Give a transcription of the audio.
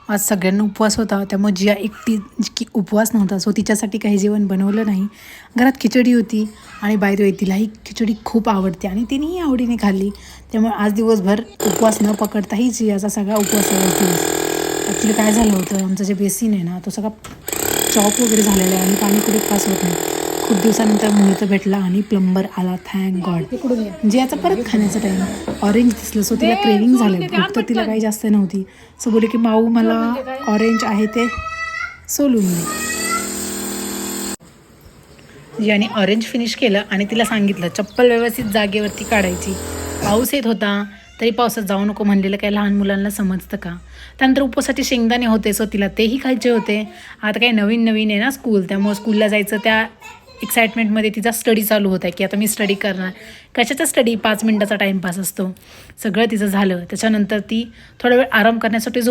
आज सगळ्यांना उपवास होता, त्यामुळे जिया एकटी की उपवास नव्हता, सो तिच्यासाठी काही जेवण बनवलं नाही. घरात खिचडी होती आणि बाय द वे तिलाही खिचडी खूप आवडते आणि तिनेही आवडीने खाल्ली. त्यामुळे आज दिवसभर उपवास न पकडताही जियाचा सगळा उपवासाचाच दिवस. ॲक्च्युली काय झालं होतं, आमचं जे बेसिन आहे ना, तो सगळा चॉक वगैरे झालेला आहे आणि पाणी कुठे पास होत नाही. खूप दिवसानंतर मोहित भेटला आणि प्लंबर आला, थँक गॉड. जियाचा परत खाण्याचा टाईम. ऑरेंज दिसलं, सो तिला क्रेविंग झालं. भूक तर तिला काही जास्त नव्हती, सो बोले की माऊ मला ऑरेंज आहे ते सोलून दे. जियाने ऑरेंज फिनिश केलं आणि तिला सांगितलं चप्पल व्यवस्थित जागेवरती काढायची. पाऊस येत होता तरी पावसात जाऊ नको म्हणलेलं काय लहान मुलांना समजतं का. त्यानंतर उपवासाचे शेंगदाणे होते, सो तिला तेही खायचे होते. आता काही नवीन नवीन आहे ना स्कूल, त्यामुळे स्कूलला जायचं त्या एक्साइटमेंटमध्ये तिचा स्टडी चालू होता की आता मी स्टडी करणार. कशाचा स्टडी, 5 मिनिटाचा टाईमपास असतो. सगळं तिचं झालं. त्याच्यानंतर ती थोडा वेळ आराम करण्यासाठी